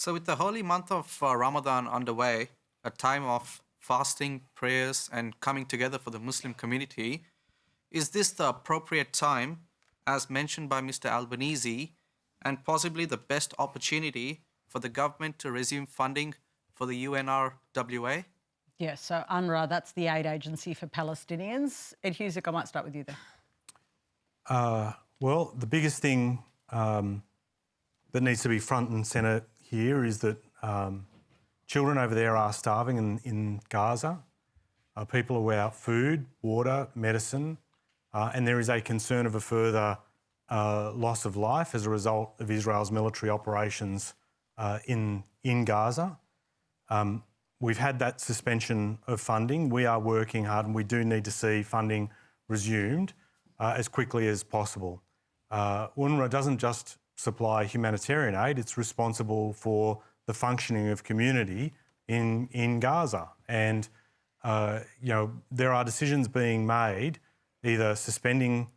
So, with the holy month of Ramadan underway, a time of fasting, prayers, and coming together for the Muslim community, is this the appropriate time, as mentioned by Mr. Albanese, and possibly the best opportunity for the government to resume funding for the UNRWA? Yes, so UNRWA, that's the aid agency for Palestinians. Ed Husic, I might start with you there. Well, the biggest thing that needs to be front and centre here is that children over there are starving in Gaza. People are without food, water, medicine, and there is a concern of a further loss of life as a result of Israel's military operations in Gaza. We've had that suspension of funding. We are working hard and we do need to see funding resumed as quickly as possible. UNRWA doesn't just supply humanitarian aid, it's responsible for the functioning of community in Gaza. And, there are decisions being made, either suspending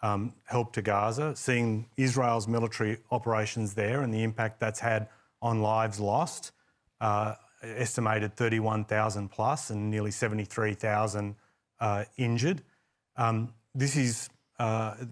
help to Gaza, seeing Israel's military operations there and the impact that's had on lives lost, estimated 31,000 plus and nearly 73,000 injured.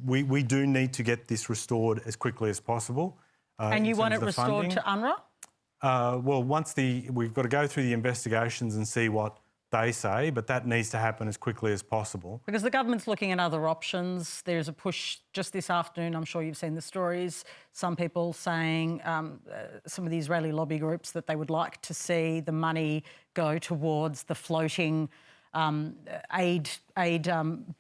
We do need to get this restored as quickly as possible. And you want it restored to UNRWA? Well, we've got to go through the investigations and see what they say, but that needs to happen as quickly as possible. Because the government's looking at other options. There's a push just this afternoon, I'm sure you've seen the stories, some people saying, some of the Israeli lobby groups, that they would like to see the money go towards the floating aid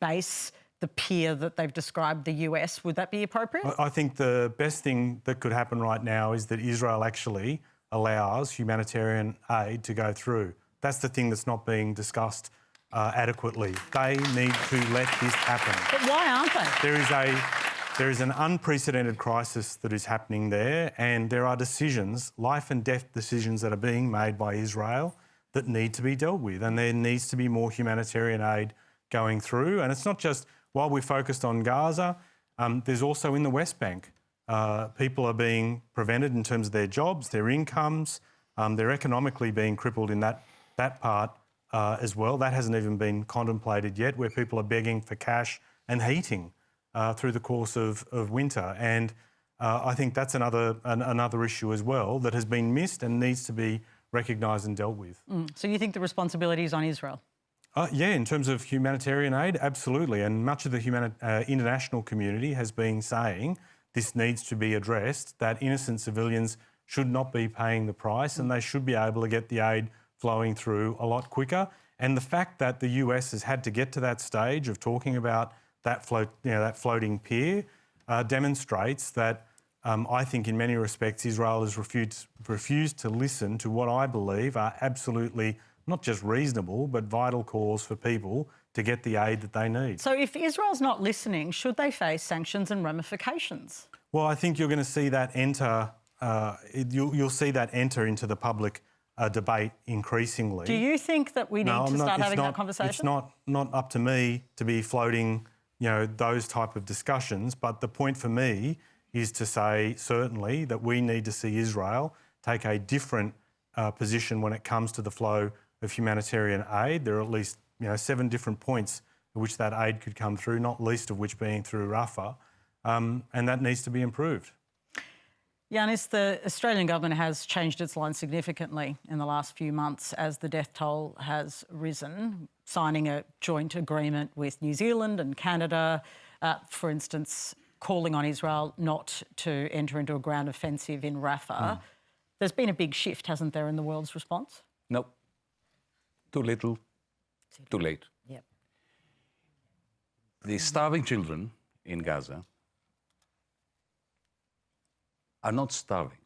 base, the pier that they've described, the US. Would that be appropriate? I think the best thing that could happen right now is that Israel actually allows humanitarian aid to go through. That's the thing that's not being discussed adequately. They need to let this happen. But why aren't they? There is an unprecedented crisis that is happening there, and there are decisions, life and death decisions, that are being made by Israel that need to be dealt with, and there needs to be more humanitarian aid going through. And it's not just while we're focused on Gaza, there's also in the West Bank. People are being prevented in terms of their jobs, their incomes. They're economically being crippled in that part as well. That hasn't even been contemplated yet, where people are begging for cash and heating through the course of winter. And I think that's another issue as well that has been missed and needs to be recognised and dealt with. So you think the responsibility is on Israel? Yeah, in terms of humanitarian aid, absolutely. And much of the international community has been saying this needs to be addressed, that innocent civilians should not be paying the price and they should be able to get the aid flowing through a lot quicker. And the fact that the US has had to get to that stage of talking about that floating pier demonstrates that I think in many respects Israel has refused to listen to what I believe are absolutely not just reasonable but vital calls for people to get the aid that they need. So if Israel's not listening, should they face sanctions and ramifications? Well, I think you're going to see that enter. You'll see that enter into the public debate increasingly. Do you think that we need to start having that conversation? It's not up to me to be floating, those type of discussions. But the point for me is to say certainly that we need to see Israel take a different position when it comes to the flow of humanitarian aid. There are at least 7 different points at which that aid could come through, not least of which being through Rafah, and that needs to be improved. Yanis, the Australian government has changed its line significantly in the last few months as the death toll has risen, signing a joint agreement with New Zealand and Canada, for instance, calling on Israel not to enter into a ground offensive in Rafah. There's been a big shift, hasn't there, in the world's response? No. Too little, too late. Yep. The starving children in Gaza are not starving.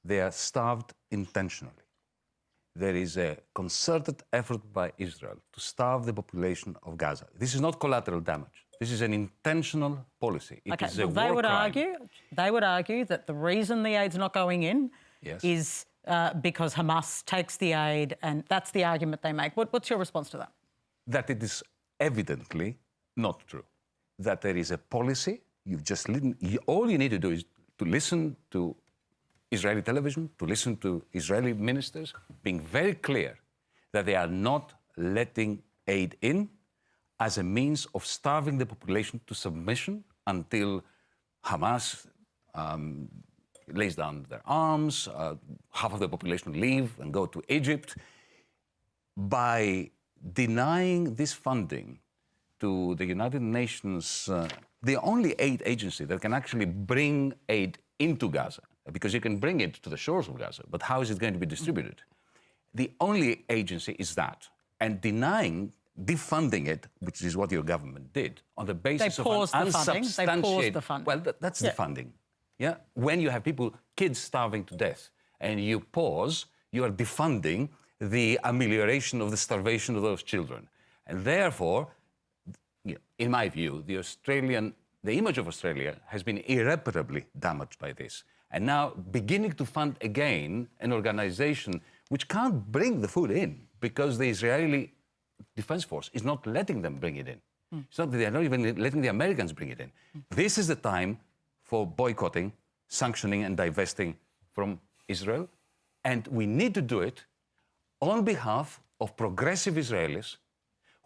They are starved intentionally. There is a concerted effort by Israel to starve the population of Gaza. This is not collateral damage. This is an intentional policy. It is a war crime. They would argue that the reason the aid's not going in is because Hamas takes the aid, and that's the argument they make. What's your response to that? That it is evidently not true. That there is a policy. All you need to do is to listen to Israeli television, to listen to Israeli ministers being very clear that they are not letting aid in as a means of starving the population to submission until Hamas lays down their arms, half of the population leave and go to Egypt. By denying this funding to the United Nations, the only aid agency that can actually bring aid into Gaza, because you can bring it to the shores of Gaza, but how is it going to be distributed? The only agency is that. And defunding it, which is what your government did, on the basis of an unsubstantiated... They paused the funding. Well, that's the funding. Yeah? When you have kids starving to death, and you pause, you are defunding the amelioration of the starvation of those children. And therefore, in my view, the image of Australia has been irreparably damaged by this. And now beginning to fund again an organization which can't bring the food in because the Israeli Defense Force is not letting them bring it in. It's not that they're not even letting the Americans bring it in. This is the time for boycotting, sanctioning and divesting from Israel. And we need to do it on behalf of progressive Israelis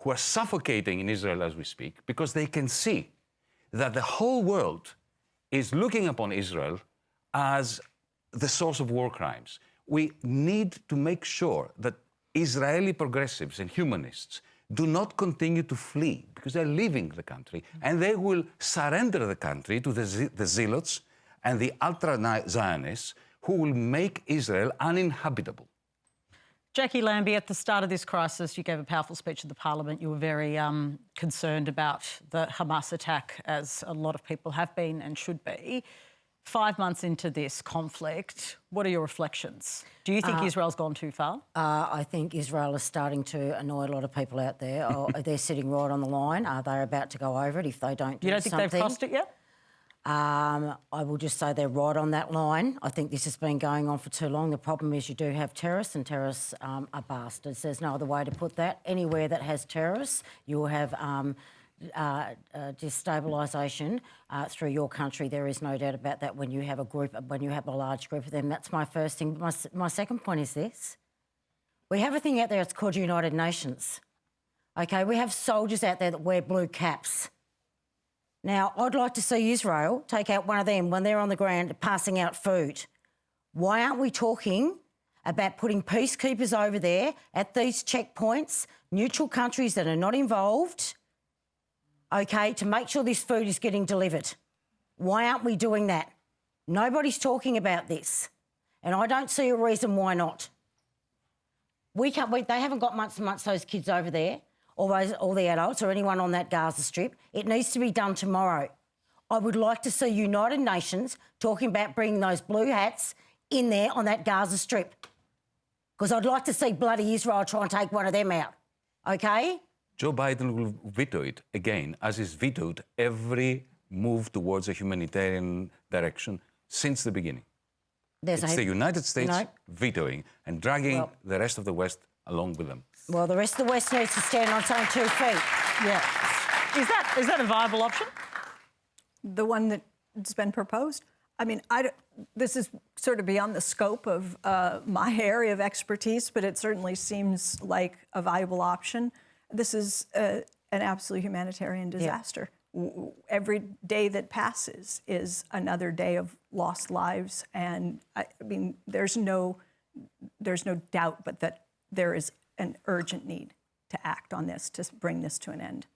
who are suffocating in Israel as we speak, because they can see that the whole world is looking upon Israel as the source of war crimes. We need to make sure that Israeli progressives and humanists do not continue to flee, because they're leaving the country, and they will surrender the country to the zealots and the ultra-Zionists who will make Israel uninhabitable. Jacqui Lambie, at the start of this crisis, you gave a powerful speech at the Parliament. You were very concerned about the Hamas attack, as a lot of people have been and should be. 5 months into this conflict, what are your reflections? Do you think Israel's gone too far? I think Israel is starting to annoy a lot of people out there. They're sitting right on the line. They're about to go over it if they don't do something. You don't think they've crossed it yet? I will just say they're right on that line. I think this has been going on for too long. The problem is you do have terrorists, and terrorists are bastards. There's no other way to put that. Anywhere that has terrorists, you will have destabilisation through your country. There is no doubt about that when you have a large group of them. That's my first thing. My second point is this. We have a thing out there, it's called United Nations. Okay, we have soldiers out there that wear blue caps. Now, I'd like to see Israel take out one of them when they're on the ground passing out food. Why aren't we talking about putting peacekeepers over there at these checkpoints, neutral countries that are not involved, okay, to make sure this food is getting delivered? Why aren't we doing that? Nobody's talking about this, and I don't see a reason why not. They haven't got months and months, those kids over there, all the adults or anyone on that Gaza Strip. It needs to be done tomorrow. I would like to see United Nations talking about bringing those blue hats in there on that Gaza Strip, because I'd like to see bloody Israel try and take one of them out, okay? Joe Biden will veto it again, as he's vetoed every move towards a humanitarian direction since the beginning. It's the United States vetoing and dragging the rest of the West along with them. Well, the rest of the West needs to stand on its own 2 feet. Yeah. Is that a viable option? The one that's been proposed? I mean, this is sort of beyond the scope of my area of expertise, but it certainly seems like a viable option. This is an absolute humanitarian disaster. Yeah. Every day that passes is another day of lost lives, and I mean, there's no doubt but that there is an urgent need to act on this, to bring this to an end.